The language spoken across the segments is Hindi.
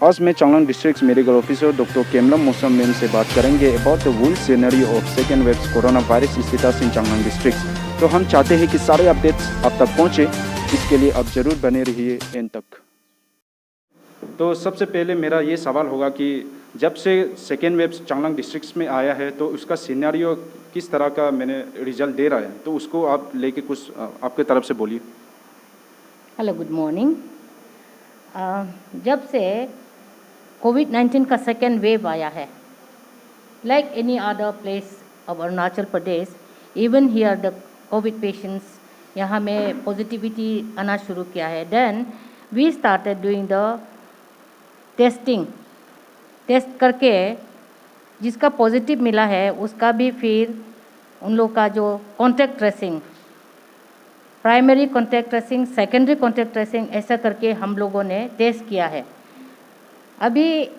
आज मैं Changlang district medical officer doctor Kemlam Mossang ma'am से बात करेंगे about the whole scenario of second wave corona virus status in Changlang district. तो हम चाहते हैं कि सारे अपडेट्स आप तक पहुँचे, इसके लिए आप ज़रूर बने रहिए एंड तक। तो सबसे पहले मेरा ये सवाल होगा कि जब से सेकेंड वेव चांगलांग डिस्ट्रिक्ट में आया है तो उसका सिनेरियो किस तरह का मैंने रिजल्ट दे रहा है, तो उसको आप लेके कुछ आपके तरफ से बोलिए। Hello, good morning. जब से कोविड-19 का सेकेंड वेव आया है, like any other place of Arunachal Pradesh, even here the covid patients, यहाँ में पॉजिटिविटी आना शुरू किया है। Then we started doing the test करके जिसका पॉजिटिव मिला है उसका भी फिर उन लोग का जो contact tracing, primary contact tracing, secondary contact tracing, ऐसा करके हम लोगों ने टेस्ट किया है। अभी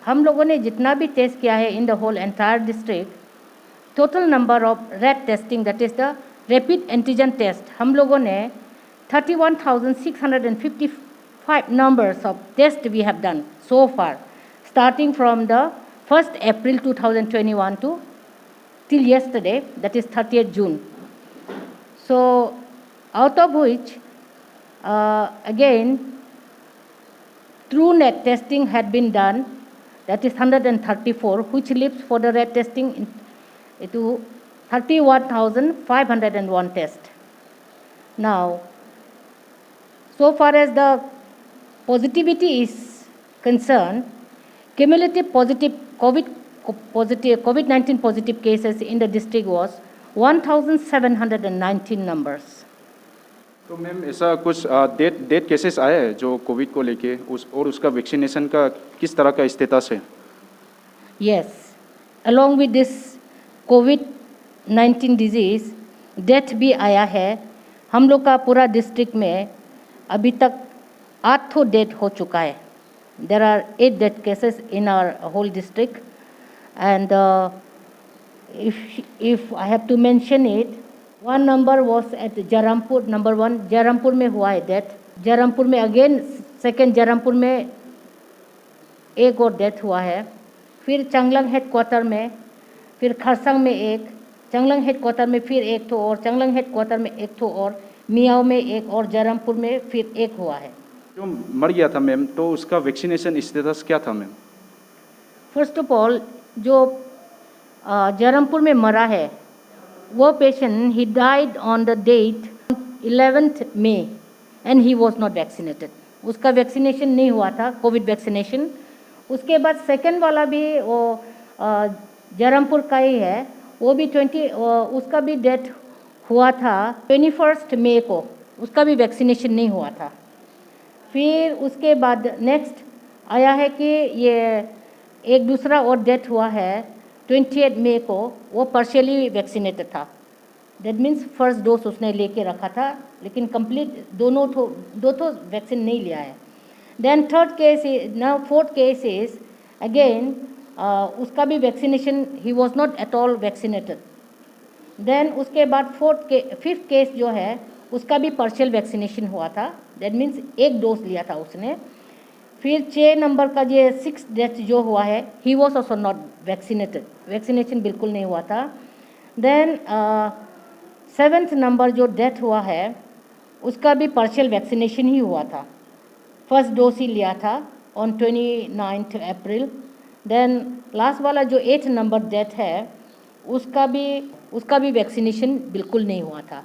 हम लोगों ने जितना भी टेस्ट किया है in the whole entire district, total number of RAT testing, that is the rapid antigen test, हम लोगों ने 31,655 numbers of tests we have done so far, starting from the 1st April 2021 to till yesterday, that is 30th June. So out of which again TrueNet testing had been done, that is 134, which leaves for the rat testing to 31,501 tests. Now, so far as the positivity is concerned, cumulative positive COVID-19 positive cases in the district was 1,719 numbers. तो मैम ऐसा कुछ डेट केसेस आए हैं जो कोविड को लेके और उसका वैक्सीनेशन का किस तरह का स्टेटस है? Yes, along with this COVID-19 disease, death भी आया है। हम लोग का पूरा डिस्ट्रिक्ट में अभी तक 8 डेथ हो चुका है। There are 8 death cases in our whole district, and if I have to mention it, one number was at Jarampur, number 1 Jarampur में हुआ है डेथ। जरामपुर में अगेन सेकेंड जरामपुर में एक और डेथ हुआ है। फिर चांगलांग हेड क्वार्टर में, फिर खरसांग में एक, चांगलांग हेड क्वार्टर में फिर एक ठो और, चांगलांग हेड क्वार्टर में एक ठो और, मियाओ में एक और, जरामपुर में फिर एक हुआ है। जो मर गया था मैम, तो उसका वैक्सीनेशन स्टेटस क्या था मैम? फर्स्ट ऑफ ऑल, जो जरामपुर में मरा है वो patient, he died on the date 11th May and he was not vaccinated. उसका वैक्सीनेशन नहीं हुआ था, कोविड वैक्सीनेशन। उसके बाद सेकेंड वाला भी वो जरामपुर का ही है, वो भी उसका भी डेथ हुआ था 21st May को, उसका भी वैक्सीनेशन नहीं हुआ था। फिर उसके बाद नेक्स्ट आया है कि ये एक दूसरा और डेथ हुआ है 28 May को, वो पार्शियली वैक्सीनेटेड था। दैट मीन्स फर्स्ट डोज उसने लेके रखा था, लेकिन कंप्लीट दो तो वैक्सीन नहीं लिया है। Then third case, now fourth case is again, उसका भी vaccination, he was not at all vaccinated. Then उसके बाद फिफ्थ केस जो है उसका भी पार्शियल वैक्सीनेशन हुआ था, दैट मीन्स एक डोज लिया था उसने। फिर 6 नंबर का ये 6th डेथ जो हुआ है, he was also not vaccinated, vaccination बिल्कुल नहीं हुआ था। देन 7th नंबर जो डेथ हुआ है उसका भी पार्शियल वैक्सीनेशन ही हुआ था, फर्स्ट डोज ही लिया था on 29th April। Then last वाला जो 8th नंबर डेथ है उसका भी वैक्सीनेशन बिल्कुल नहीं हुआ था।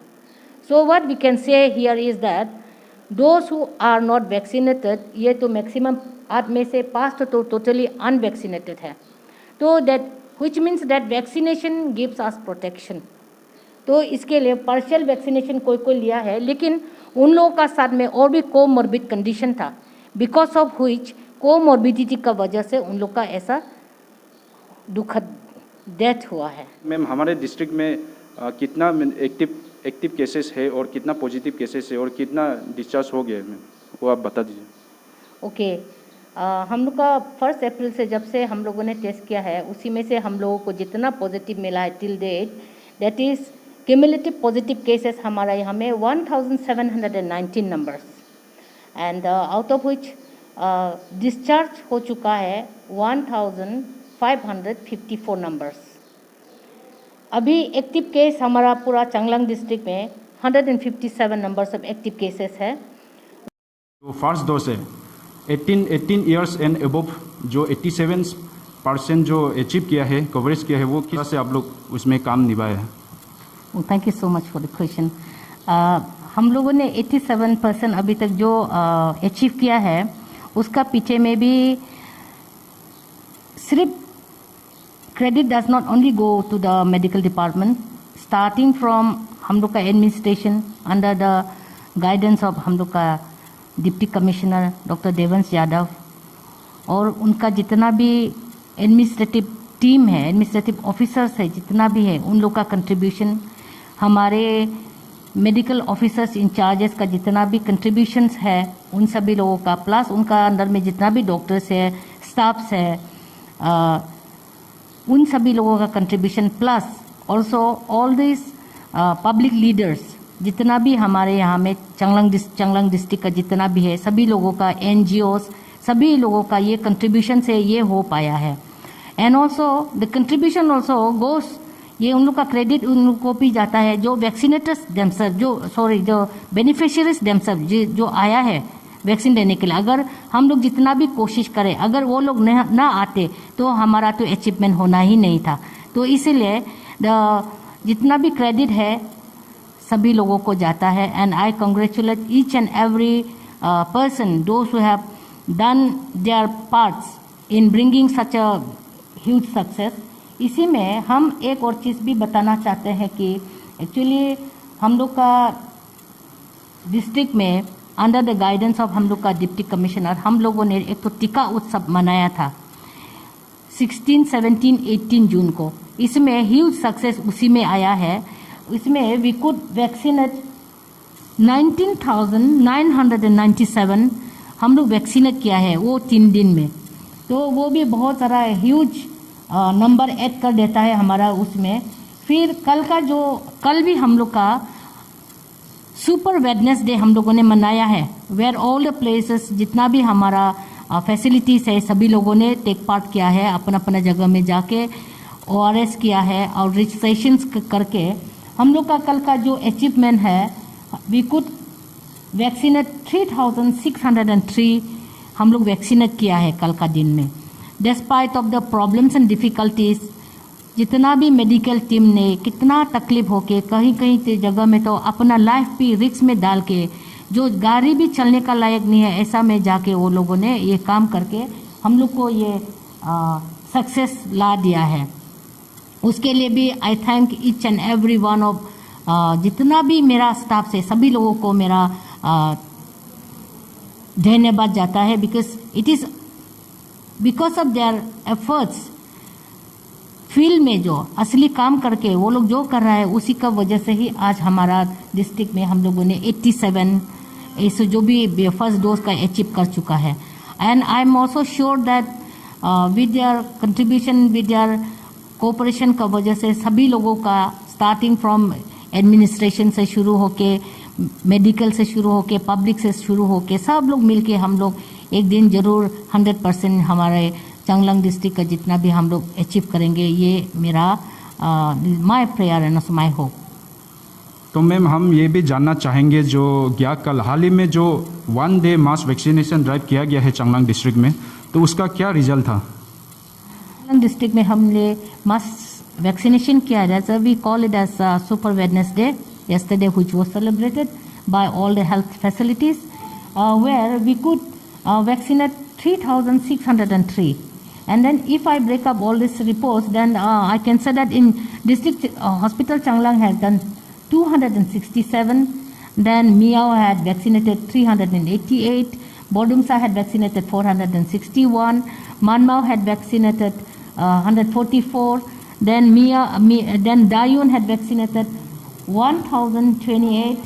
So what we can say here is that those who are not vaccinated, ये तो मैक्सिमम 8 में से 5 तो टोटली अनवैक्सीनेटेड है। तो that which means that vaccination gives us protection. तो इसके लिए पार्शियल वैक्सीनेशन कोई लिया है, लेकिन उन लोगों का साथ में और भी कोमॉर्बिड कंडीशन था, बिकॉज ऑफ व्हिच कोमॉर्बिडिटी का वजह से उन लोग का ऐसा दुखद डेथ हुआ है। मैम हमारे डिस्ट्रिक्ट में कितना एक्टिव केसेस है और कितना पॉजिटिव केसेस है और कितना डिस्चार्ज हो गया है मैम, वो आप बता दीजिए। ओके, हम लोग का 1 अप्रैल से जब से हम लोगों ने टेस्ट किया है, उसी में से हम लोगों को जितना पॉजिटिव मिला है till date, that is cumulative positive cases हमारा यहाँ में 1,719 numbers, and out of which discharge हो चुका है 1554 नंबर्स। अभी एक्टिव केस हमारा पूरा चांगलांग डिस्ट्रिक्ट में 157 नंबर्स ऑफ एक्टिव केसेस है। जो फर्स्ट डोज है 18 ईयर्स एंड एबव जो 87% जो अचीव किया है, कवरेज किया है, वो किस तरह से आप लोग उसमें काम निभाए हैं? Thank you so much for the question. हम लोगों ने 87% अभी तक जो अचीव किया है, उसका पीछे में भी सिर्फ credit does not only go to the medical department, starting from हम लोग का administration under the guidance of हम लोग का deputy commissioner doctor Devansh Yadav और उनका जितना भी एडमिनिस्ट्रेटिव टीम है, एडमिनिस्ट्रेटिव ऑफिसर्स है, जितना भी है, उन लोग का कंट्रीब्यूशन, हमारे मेडिकल ऑफिसर्स इंचार्जेस का जितना भी कंट्रीब्यूशंस है, उन सभी लोगों का, प्लस उनका अंदर में जितना भी डॉक्टर्स है, स्टाफ्स है, उन सभी लोगों का contribution, plus also all this public leaders, जितना भी हमारे यहाँ में चांगलांग डिस्ट्रिक्ट का जितना भी है, सभी लोगों का, NGOs, सभी लोगों का ये कंट्रीब्यूशन से ये हो पाया है। And also the contribution also goes, ये उन लोग का क्रेडिट उन लोग को भी जाता है जो वैक्सीनेटर्स देमसेल्फ, जो बेनिफिशियरीज देमसेल्फ जो आया है वैक्सीन देने के लिए। अगर हम लोग जितना भी कोशिश करें, अगर वो लोग ना आते तो हमारा तो अचीवमेंट होना ही नहीं था। तो इसीलिए जितना भी क्रेडिट है सभी लोगों को जाता है। And I congratulate each and every person those who have done there parts in bringing such a huge success. इसी में हम एक और चीज़ भी बताना चाहते हैं कि एक्चुअली हम लोग का डिस्ट्रिक्ट में अंडर द गाइडेंस ऑफ हम लोग का डिप्टी कमिश्नर, हम लोगों ने एक तो टीका उत्सव मनाया था 16, 17, 18 जून को। इसमें ह्यूज सक्सेस उसी में आया है। इसमें वी कुड वैक्सीनेट 19,997 हम लोग वैक्सीनेट किया है वो 3 दिन में। तो वो भी बहुत सारा ह्यूज नंबर ऐड कर देता है हमारा उसमें। फिर कल भी हम लोग का सुपर वेडनेसडे हम लोगों ने मनाया है, वेयर ऑल द प्लेसेस, जितना भी हमारा फैसिलिटीज़ है, सभी लोगों ने टेक पार्ट किया है, अपना अपना जगह में जाके ORS किया है और रजिस्ट्रेशंस करके हम लोग का कल का जो अचीवमेंट है, वी कुड वैक्सीनेट 3,603 हम लोग वैक्सीनेट किया है कल का दिन में। Despite of the problems and difficulties, जितना भी मेडिकल टीम ने कितना तकलीफ होके कहीं जगह में तो अपना लाइफ भी रिस्क में डाल के, जो गाड़ी भी चलने का लायक नहीं है ऐसा में जाके वो लोगों ने ये काम करके हम लोग को ये सक्सेस ला दिया है। उसके लिए भी आई thank each and every one of जितना भी मेरा स्टाफ से सभी लोगों को मेरा धन्यवाद जाता है, because it is because of their efforts, field में जो असली काम करके वो लोग जो कर रहा है उसी का वजह से ही आज हमारा डिस्ट्रिक्ट में हम लोगों ने 87 ऐसे जो भी फर्स्ट डोज का अचीव कर चुका है। And I am also sure that with their contribution, with their cooperation का वजह से सभी लोगों का स्टार्टिंग फ्रॉम एडमिनिस्ट्रेशन से शुरू होके, मेडिकल से शुरू होके, पब्लिक से शुरू होके, सब लोग मिलके हम लोग एक दिन ज़रूर 100% हमारे चांगलांग डिस्ट्रिक्ट का जितना भी हम लोग अचीव करेंगे, ये मेरा my prayer and my hope. तो मैम हम ये भी जानना चाहेंगे जो क्या कल हाल ही में जो 1 डे मास वैक्सीनेशन ड्राइव किया गया है चांगलांग डिस्ट्रिक्ट में, तो उसका क्या रिजल्ट था? चांगलांग डिस्ट्रिक्ट में हमने मास vaccination किया है, we call it as Super Wednesday yesterday, which was celebrated by all the health facilities, where we could vaccinate 3,603. And then if I break up all these reports, then I can say that in district hospital Changlang has done 267, then Miao had vaccinated 388, Bodumsa had vaccinated 461, Manmao had vaccinated 144, then then Dayun had vaccinated 1,028,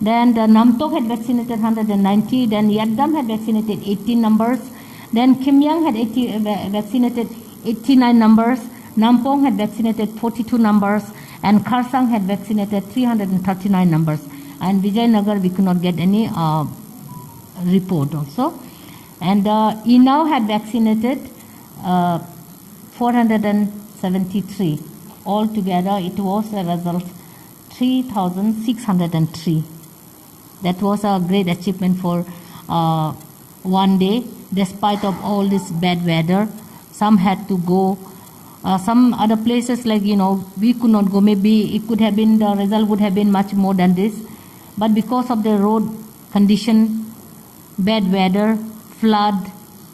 then the Namtok had vaccinated 190, then Yadgam had vaccinated 18 numbers, then Kimyang had vaccinated 89 numbers, Nampong had vaccinated 42 numbers, and Kharsang had vaccinated 339 numbers. And Vijayanagar we could not get any report also. And he now had vaccinated 473. Altogether, it was a result 3,603. That was a great achievement for one day, despite of all this bad weather. Some had to go. Some other places, like, we could not go. Maybe it could have been, the result would have been much more than this. But because of the road condition, bad weather, flood,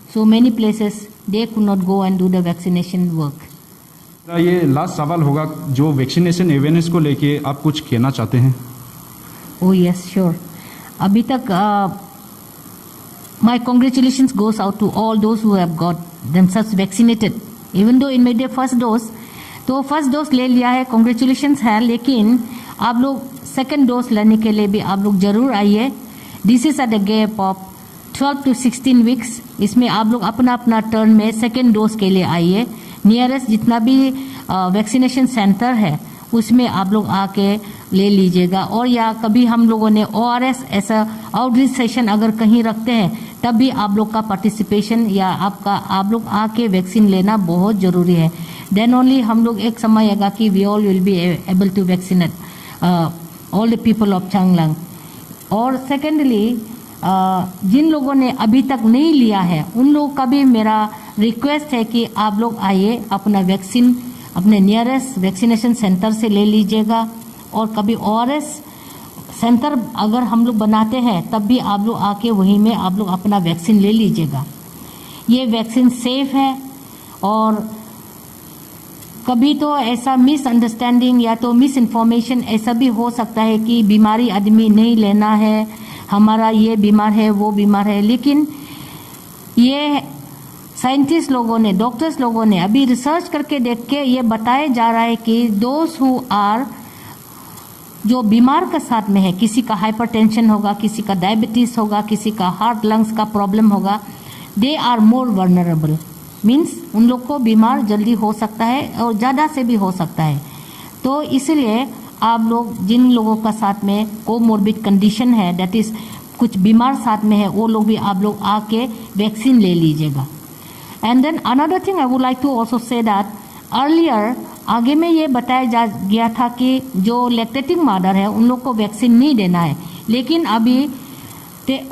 so many places, they could not go and do the vaccination work. ये लास्ट सवाल होगा, जो वैक्सीनेशन अवेयरनेस को लेके आप कुछ कहना चाहते हैं? Oh yes, sure. अभी तक my congratulations goes out to all those who have got themselves vaccinated. Even though in their first dose, तो फर्स्ट डोज ले लिया है, कॉन्ग्रेचुलेशंस है, लेकिन आप लोग सेकेंड डोज लेने के लिए भी आप लोग जरूर आइए. This is at the gap of 12 to 16 weeks. इसमें आप लोग अपना अपना टर्न में सेकेंड डोज के लिए आइए. नियरेस्ट जितना भी वैक्सीनेशन सेंटर है उसमें आप लोग आके ले लीजिएगा. और या कभी हम लोगों ने ORS ऐसा आउटरीच सेशन अगर कहीं रखते हैं तब भी आप लोग का पार्टिसिपेशन या आप लोग आके वैक्सीन लेना बहुत ज़रूरी है. देन ओनली हम लोग एक समय आएगा कि we all will be able to vaccinate all the people of Changlang. और सेकेंडली जिन लोगों ने अभी तक नहीं लिया है उन लोगों का भी मेरा रिक्वेस्ट है कि आप लोग आइए, अपना वैक्सीन अपने नियरेस्ट वैक्सीनेशन सेंटर से ले लीजिएगा. और कभी ORS सेंटर अगर हम लोग बनाते हैं तब भी आप लोग आके वहीं में आप लोग अपना वैक्सीन ले लीजिएगा. ये वैक्सीन सेफ है. और कभी तो ऐसा मिसअंडरस्टैंडिंग या तो मिस इन्फॉर्मेशन ऐसा भी हो सकता है कि बीमारी आदमी नहीं लेना है, हमारा ये बीमार है वो बीमार है. लेकिन ये साइंटिस्ट लोगों ने, डॉक्टर्स लोगों ने अभी रिसर्च करके देख के ये बताया जा रहा है कि दोज हु आर, जो बीमार के साथ में है, किसी का हाइपरटेंशन होगा, किसी का डायबिटीज़ होगा, किसी का हार्ट लंग्स का प्रॉब्लम होगा, they are more vulnerable. Means उन लोग को बीमार जल्दी हो सकता है और ज़्यादा से भी हो सकता है. तो इसलिए आप लोग जिन लोगों का साथ में कोमोर्बिड कंडीशन है, दैट इज़ कुछ बीमार साथ में है, वो लोग भी आप लोग आके वैक्सीन ले लीजिएगा. And then another thing I would like to also say that earlier आगे में ये बताया गया था कि जो लैक्टेटिंग मदर है उन लोग को वैक्सीन नहीं देना है. लेकिन अभी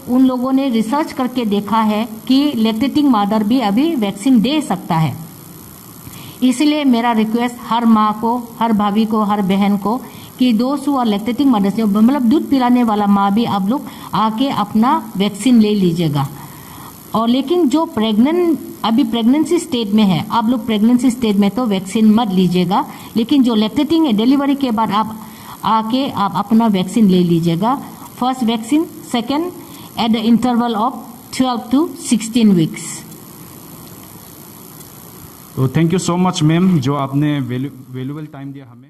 उन लोगों ने रिसर्च करके देखा है कि लैक्टेटिंग मदर भी अभी वैक्सीन दे सकता है. इसलिए मेरा रिक्वेस्ट हर माँ को, हर भाभी को, हर बहन को कि दोस्त हुआ लैक्टेटिंग मदर से, मतलब दूध पिलाने वाला माँ भी आप लोग आके अपना वैक्सीन ले लीजिएगा. और लेकिन जो अभी प्रेगनेंसी स्टेज में है, आप लोग प्रेगनेंसी स्टेज में तो वैक्सीन मत लीजिएगा. लेकिन जो लैक्टेटिंग है, डिलीवरी के बाद आप आके आप अपना वैक्सीन ले लीजिएगा. First vaccine, second at the interval of 12 to 16 weeks. तो thank you so much ma'am, जो आपने वैल्यूएबल टाइम दिया हमें.